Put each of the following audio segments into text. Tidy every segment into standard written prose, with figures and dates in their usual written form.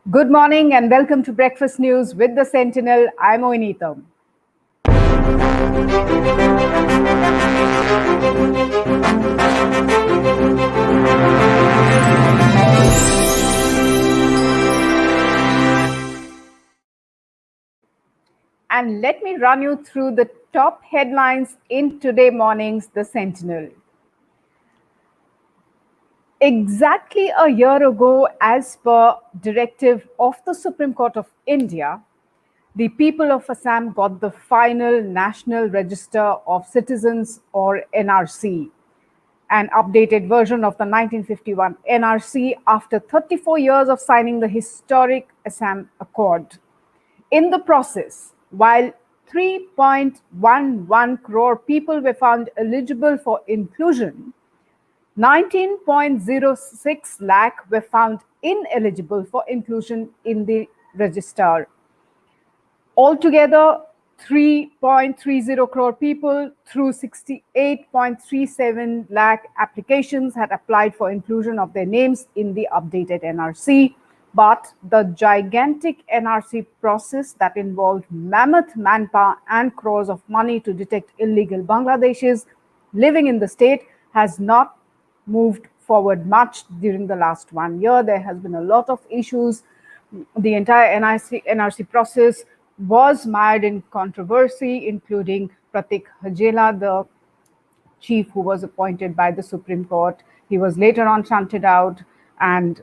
Good morning and welcome to Breakfast News with the Sentinel. I'm Oinita. And let me run you through the top headlines in today morning's The Sentinel. Exactly a year ago, as per directive of the Supreme Court of India, the people of Assam got the final National Register of Citizens, or NRC, an updated version of the 1951 NRC after 34 years of signing the historic Assam Accord. In the process, while 3.11 crore people were found eligible for inclusion, 19.06 lakh were found ineligible for inclusion in the register. Altogether, 3.30 crore people through 68.37 lakh applications had applied for inclusion of their names in the updated NRC. But the gigantic NRC process that involved mammoth manpower and crores of money to detect illegal Bangladeshis living in the state has not moved forward much during the last 1 year. There has been a lot of issues. The entire NRC process was mired in controversy, including Pratik Hajela, the chief who was appointed by the Supreme Court. He was later on shunted out, and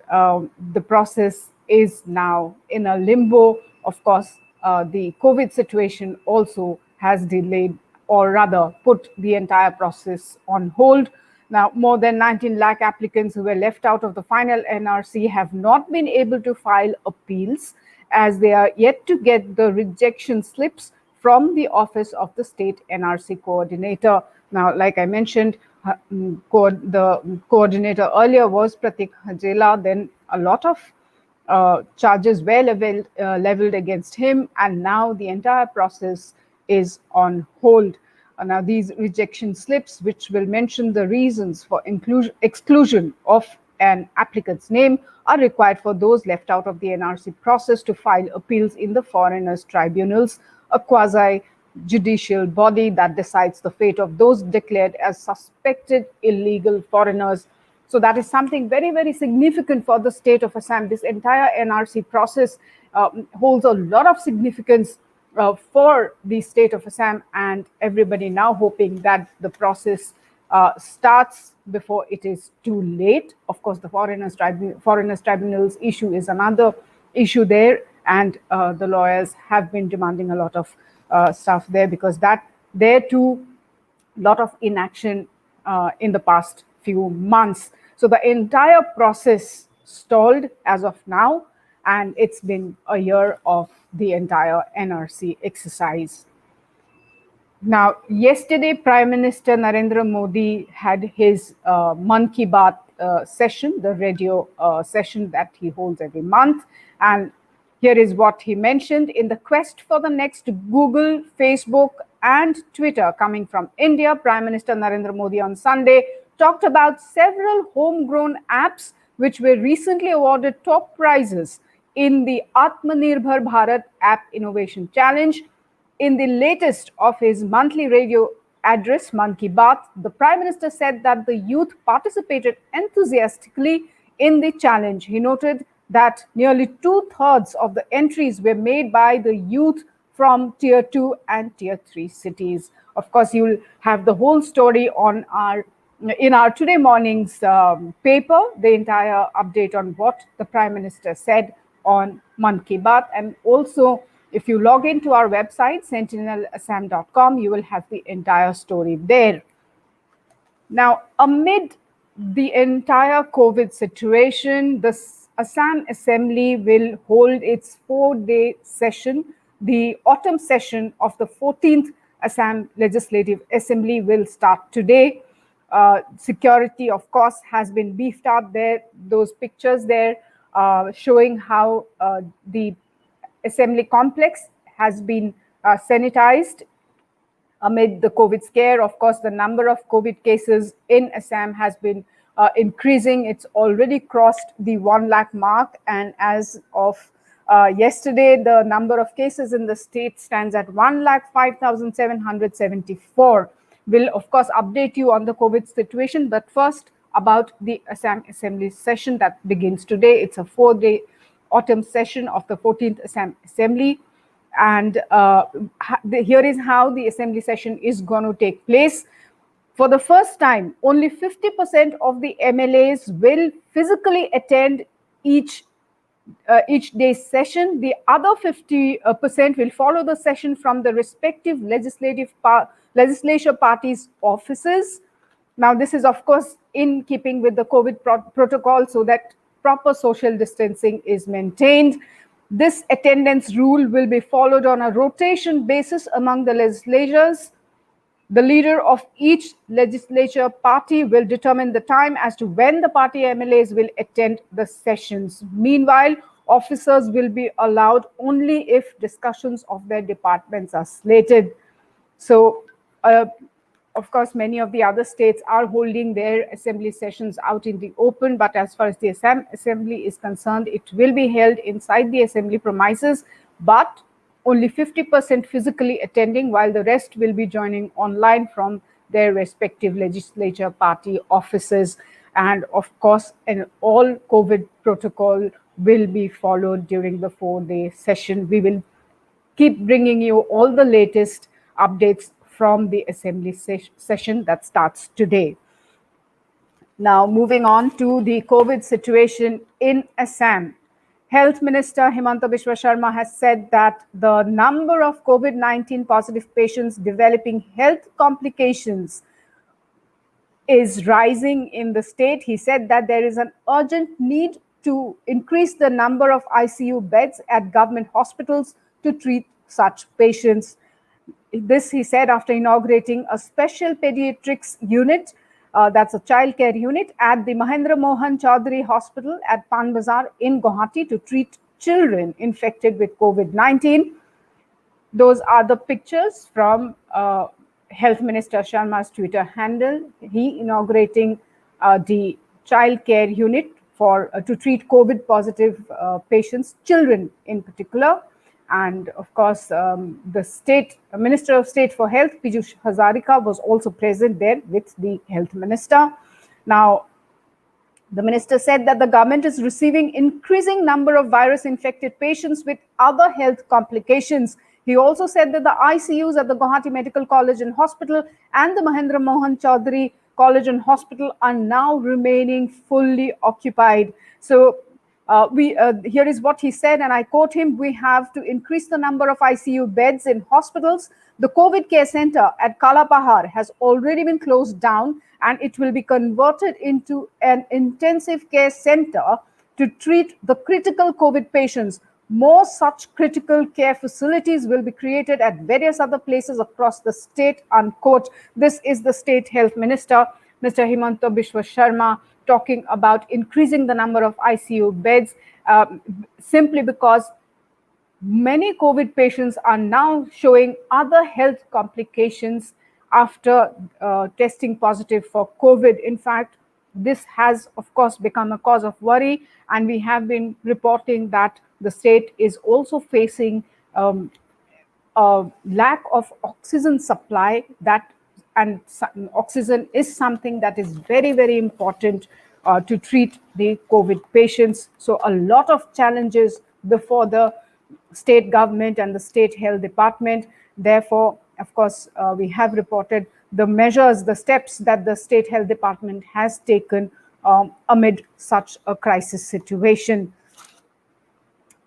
the process is now in a limbo. Of course, the COVID situation also has delayed, or rather put the entire process on hold. Now, more than 19 lakh applicants who were left out of the final NRC have not been able to file appeals, as they are yet to get the rejection slips from the office of the state NRC coordinator. Now, like I mentioned, the coordinator earlier was Pratik Hajela. Then a lot of charges were leveled against him, and now the entire process is on hold. Now, these rejection slips, which will mention the reasons for exclusion of an applicant's name, are required for those left out of the NRC process to file appeals in the Foreigners Tribunals, a quasi-judicial body that decides the fate of those declared as suspected illegal foreigners. So that is something very, very significant for the state of Assam. This entire NRC process holds a lot of significance for the state of Assam, and everybody now hoping that the process starts before it is too late. Of course, the Foreigners Tribunals issue is another issue there, and the lawyers have been demanding a lot of stuff there, because that there too, a lot of inaction in the past few months. So the entire process stalled as of now, and it's been a year of the entire NRC exercise. Now, yesterday, Prime Minister Narendra Modi had his Mann Ki Baat session, the radio session that he holds every month. And here is what he mentioned: in the quest for the next Google, Facebook, and Twitter coming from India, Prime Minister Narendra Modi on Sunday talked about several homegrown apps which were recently awarded top prizes in the Atmanirbhar Bharat App Innovation Challenge. In the latest of his monthly radio address, Mann Ki Baat, the Prime Minister said that the youth participated enthusiastically in the challenge. He noted that nearly 2/3 of the entries were made by the youth from Tier 2 and Tier 3 cities. Of course, you'll have the whole story in our today morning's paper, the entire update on what the Prime Minister said on Mann Ki Baat. And also, if you log into our website, sentinelassam.com, you will have the entire story there. Now, amid the entire COVID situation, the Assam Assembly will hold its 4-day session. The autumn session of the 14th Assam Legislative Assembly will start today. Security, of course, has been beefed up there. Those pictures there showing how the assembly complex has been sanitized amid the COVID scare. Of course, the number of COVID cases in Assam has been increasing. It's already crossed the 1 lakh mark, and as of Yesterday, the number of cases in the state stands at 1,05,774. We'll, of course, update you on the COVID situation, but first about the Assam Assembly session that begins today. It's a 4-day autumn session of the 14th Assam Assembly. And here is how the Assembly session is going to take place. For the first time, only 50% of the MLAs will physically attend each day's session. The other 50% will follow the session from the respective legislature parties' offices. Now, this is, of course, in keeping with the COVID protocol so that proper social distancing is maintained. This attendance rule will be followed on a rotation basis among the legislators. The leader of each legislature party will determine the time as to when the party MLAs will attend the sessions. Meanwhile, officers will be allowed only if discussions of their departments are slated. So, of course, many of the other states are holding their assembly sessions out in the open, but as far as the Assam Assembly is concerned, it will be held inside the assembly premises, but only 50% physically attending, while the rest will be joining online from their respective legislature party offices. And of course, all COVID protocol will be followed during the 4-day session. We will keep bringing you all the latest updates from the assembly session that starts today. Now, moving on to the COVID situation in Assam. Health Minister Himanta Biswa Sharma has said that the number of COVID-19 positive patients developing health complications is rising in the state. He said that there is an urgent need to increase the number of ICU beds at government hospitals to treat such patients. This he said after inaugurating a special pediatrics unit, that's a childcare unit, at the Mahendra Mohan Chaudhary Hospital at Pan Bazar in Guwahati to treat children infected with COVID-19. Those are the pictures from Health Minister Sharma's Twitter handle. He inaugurating the childcare unit for to treat COVID positive patients, children in particular. And of course, the Minister of State for Health, Piyush Hazarika, was also present there with the Health Minister. Now, the minister said that the government is receiving increasing number of virus-infected patients with other health complications. He also said that the ICUs at the Guwahati Medical College and Hospital and the Mahendra Mohan Chaudhary College and Hospital are now remaining fully occupied. So, here is what he said, and I quote him: "We have to increase the number of ICU beds in hospitals. The COVID care center at Kalapahar has already been closed down, and it will be converted into an intensive care center to treat the critical COVID patients. More such critical care facilities will be created at various other places across the state," unquote. This is the State Health Minister, Mr. Himanta Biswa Sharma, talking about increasing the number of ICU beds, simply because many COVID patients are now showing other health complications after testing positive for COVID. In fact, this has, of course, become a cause of worry, and we have been reporting that the state is also facing a lack of oxygen supply, and oxygen is something that is very, very important to treat the COVID patients. So a lot of challenges before the state government and the state health department. Therefore, of course, we have reported the measures, the steps that the state health department has taken amid such a crisis situation.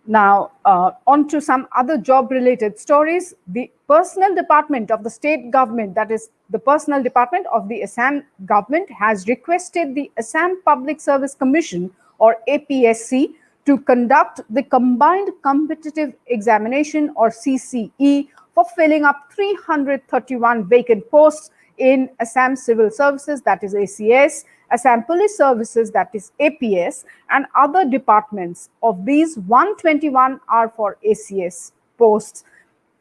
Now, on to some other job-related stories. The Personnel Department of the state government, that is the Personnel Department of the Assam government, has requested the Assam Public Service Commission, or APSC, to conduct the Combined Competitive Examination, or CCE, for filling up 331 vacant posts in Assam Civil Services, that is ACS, Assam Police Services, that is APS, and other departments. Of these, 121 are for ACS posts.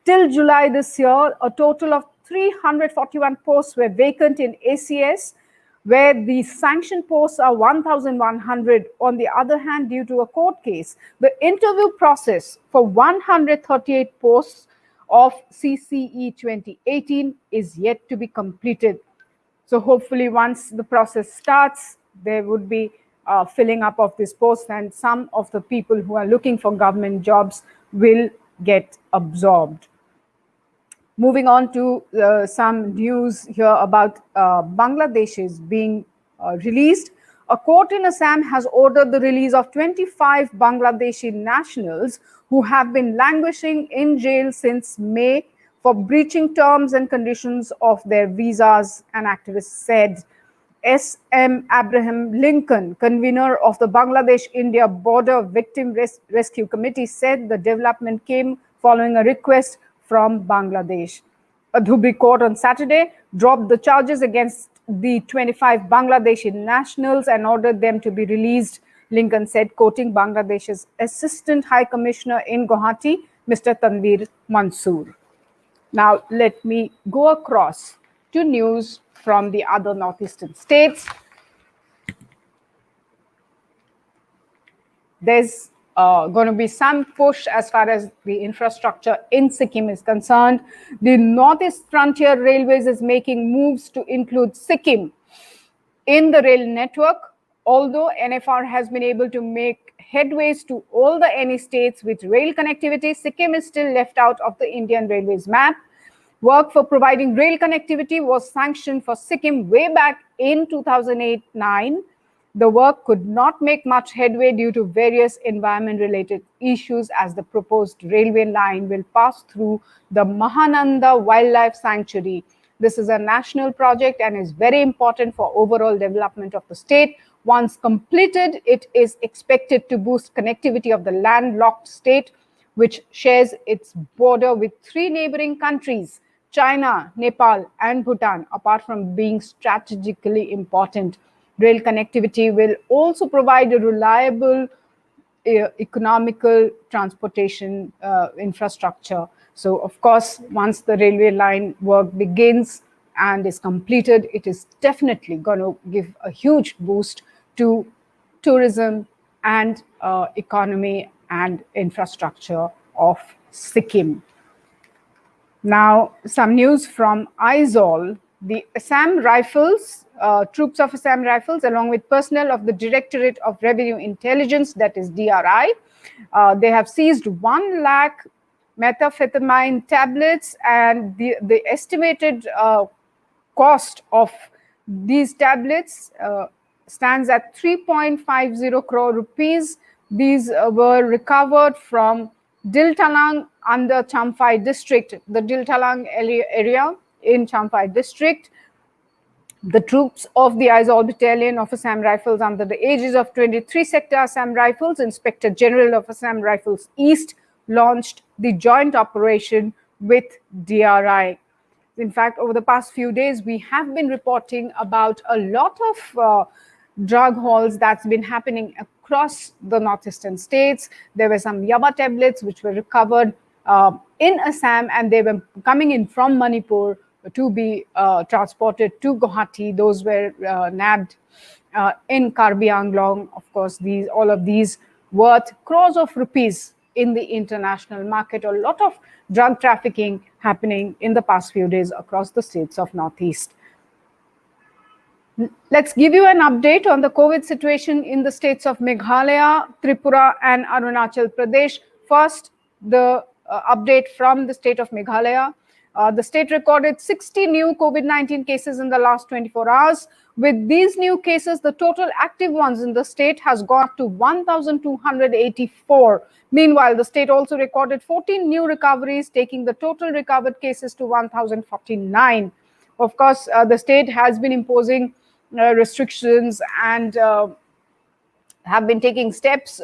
Till July this year, a total of 341 posts were vacant in ACS. where the sanctioned posts are 1,100. On the other hand, due to a court case, the interview process for 138 posts of CCE 2018 is yet to be completed. So hopefully once the process starts, there would be filling up of this post, and some of the people who are looking for government jobs will get absorbed. Moving on to some news here about Bangladeshis being released. A court in Assam has ordered the release of 25 Bangladeshi nationals who have been languishing in jail since May for breaching terms and conditions of their visas, an activist said. S.M. Abraham Lincoln, convener of the Bangladesh-India Border Victim Rescue Committee, said the development came following a request from Bangladesh. A Dhubri court on Saturday dropped the charges against the 25 Bangladeshi nationals and ordered them to be released, Lincoln said, quoting Bangladesh's Assistant High Commissioner in Guwahati, Mr. Tanveer Mansoor. Now, let me go across to news from the other northeastern states. There's going to be some push as far as the infrastructure in Sikkim is concerned. The Northeast Frontier Railways is making moves to include Sikkim in the rail network. Although NFR has been able to make headways to all the NE states with rail connectivity, Sikkim is still left out of the Indian Railways map. Work for providing rail connectivity was sanctioned for Sikkim way back in 2008-9. The work could not make much headway due to various environment-related issues, as the proposed railway line will pass through the Mahananda Wildlife Sanctuary. This is a national project and is very important for overall development of the state. Once completed, it is expected to boost connectivity of the landlocked state, which shares its border with 3 neighboring countries, China, Nepal, and Bhutan, apart from being strategically important. Rail connectivity will also provide a reliable, economical transportation infrastructure. So, of course, once the railway line work begins and is completed, it is definitely going to give a huge boost to tourism and economy and infrastructure of Sikkim. Now, some news from Aizawl. The Assam Rifles, troops of Assam Rifles, along with personnel of the Directorate of Revenue Intelligence, that is DRI, they have seized 1 lakh methamphetamine tablets, and the estimated cost of these tablets stands at 3.50 crore rupees. These were recovered from Diltalang under Champhai district, the Diltalang area in Champhai district. The troops of the Aizawl Battalion of Assam Rifles under the aegis of 23 Sector Assam Rifles, Inspector General of Assam Rifles East, launched the joint operation with DRI. In fact, over the past few days, we have been reporting about a lot of drug hauls that's been happening across the northeastern states. There were some Yaba tablets which were recovered in Assam, and they were coming in from Manipur to be transported to Guwahati. Those were nabbed in Karbi Anglong. Of course, all of these worth crores of rupees in the international market. A lot of drug trafficking happening in the past few days across the states of Northeast. Let's give you an update on the COVID situation in the states of Meghalaya, Tripura, and Arunachal Pradesh. First, the update from the state of Meghalaya. The state recorded 60 new COVID-19 cases in the last 24 hours. With these new cases, the total active ones in the state has gone up to 1,284. Meanwhile, the state also recorded 14 new recoveries, taking the total recovered cases to 1,049. Of course, the state has been imposing restrictions and have been taking steps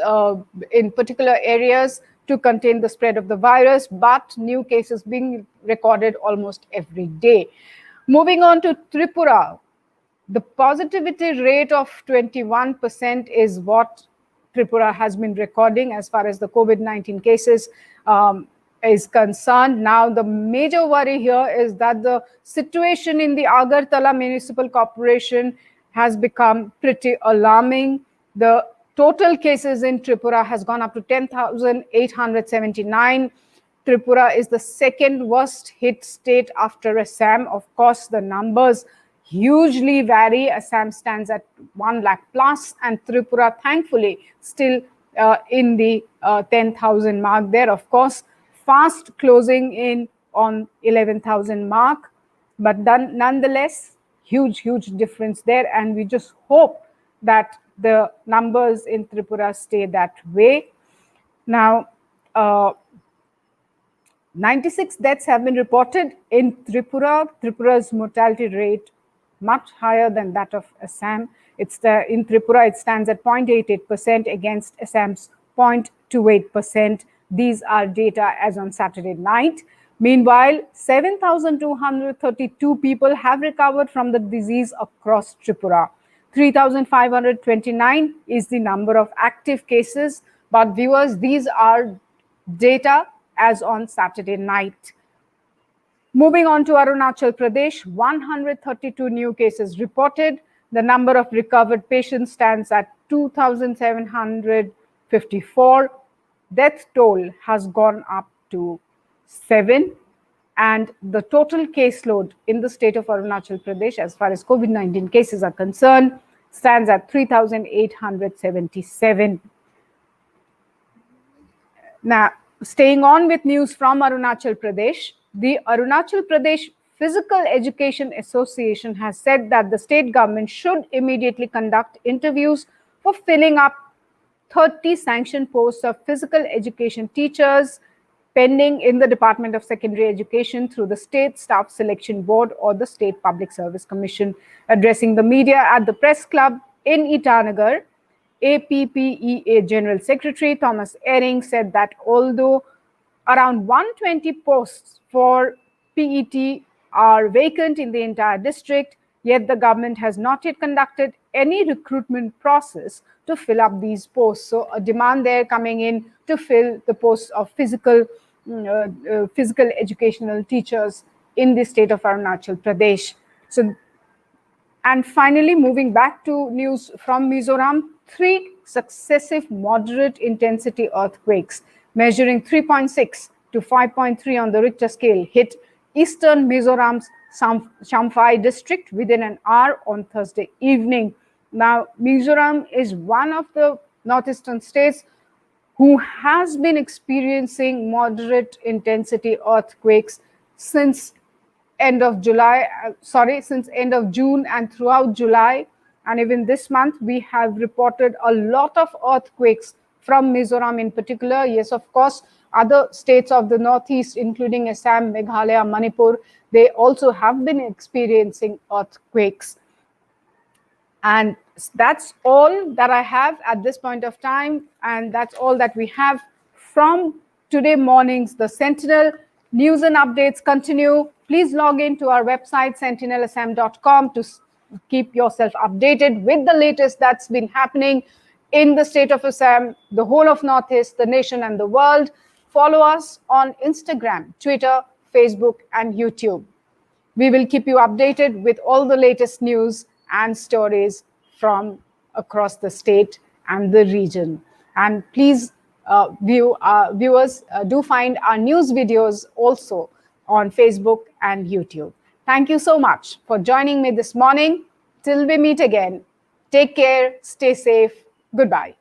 in particular areas to contain the spread of the virus, but new cases being recorded almost every day. Moving on to Tripura, the positivity rate of 21% is what Tripura has been recording as far as the COVID-19 cases is concerned. Now, the major worry here is that the situation in the Agartala Municipal Corporation has become pretty alarming. The total cases in Tripura has gone up to 10,879. Tripura is the second worst hit state after Assam. Of course, the numbers hugely vary. Assam stands at 1 lakh plus, and Tripura, thankfully, still in the 10,000 mark there. Of course, fast closing in on 11,000 mark, but nonetheless, huge difference there, and we just hope that the numbers in Tripura stay that way. Now, 96 deaths have been reported in Tripura. Tripura's mortality rate much higher than that of Assam. In Tripura, it stands at 0.88% against Assam's 0.28%. These are data as on Saturday night. Meanwhile, 7,232 people have recovered from the disease across Tripura. 3,529 is the number of active cases. But viewers, these are data as on Saturday night. Moving on to Arunachal Pradesh, 132 new cases reported. The number of recovered patients stands at 2,754. Death toll has gone up to 7. And the total caseload in the state of Arunachal Pradesh, as far as COVID-19 cases are concerned, stands at 3,877. Now, staying on with news from Arunachal Pradesh, the Arunachal Pradesh Physical Education Association has said that the state government should immediately conduct interviews for filling up 30 sanctioned posts of physical education teachers pending in the Department of Secondary Education through the State Staff Selection Board or the State Public Service Commission. Addressing the media at the press club in Itanagar, APPEA General Secretary Thomas Ehring said that although around 120 posts for PET are vacant in the entire district, yet the government has not yet conducted any recruitment process to fill up these posts. So a demand there coming in to fill the posts of physical educational teachers in the state of Arunachal Pradesh. So, and finally, moving back to news from Mizoram, 3 successive moderate intensity earthquakes measuring 3.6 to 5.3 on the Richter scale hit eastern Mizoram's Champhai district within an hour on Thursday evening. Now, Mizoram is one of the northeastern states who has been experiencing moderate intensity earthquakes since end of June and throughout July. And even this month, we have reported a lot of earthquakes from Mizoram in particular. Yes, of course, other states of the Northeast, including Assam, Meghalaya, Manipur, they also have been experiencing earthquakes. And that's all that I have at this point of time. And that's all that we have from today morning's The Sentinel. News and updates continue. Please log in to our website, sentinelassam.com, to keep yourself updated with the latest that's been happening in the state of Assam, the whole of Northeast, the nation, and the world. Follow us on Instagram, Twitter, Facebook, and YouTube. We will keep you updated with all the latest news and stories from across the state and the region. And please, viewers, do find our news videos also on Facebook and YouTube. Thank you so much for joining me this morning. Till we meet again, take care, stay safe, goodbye.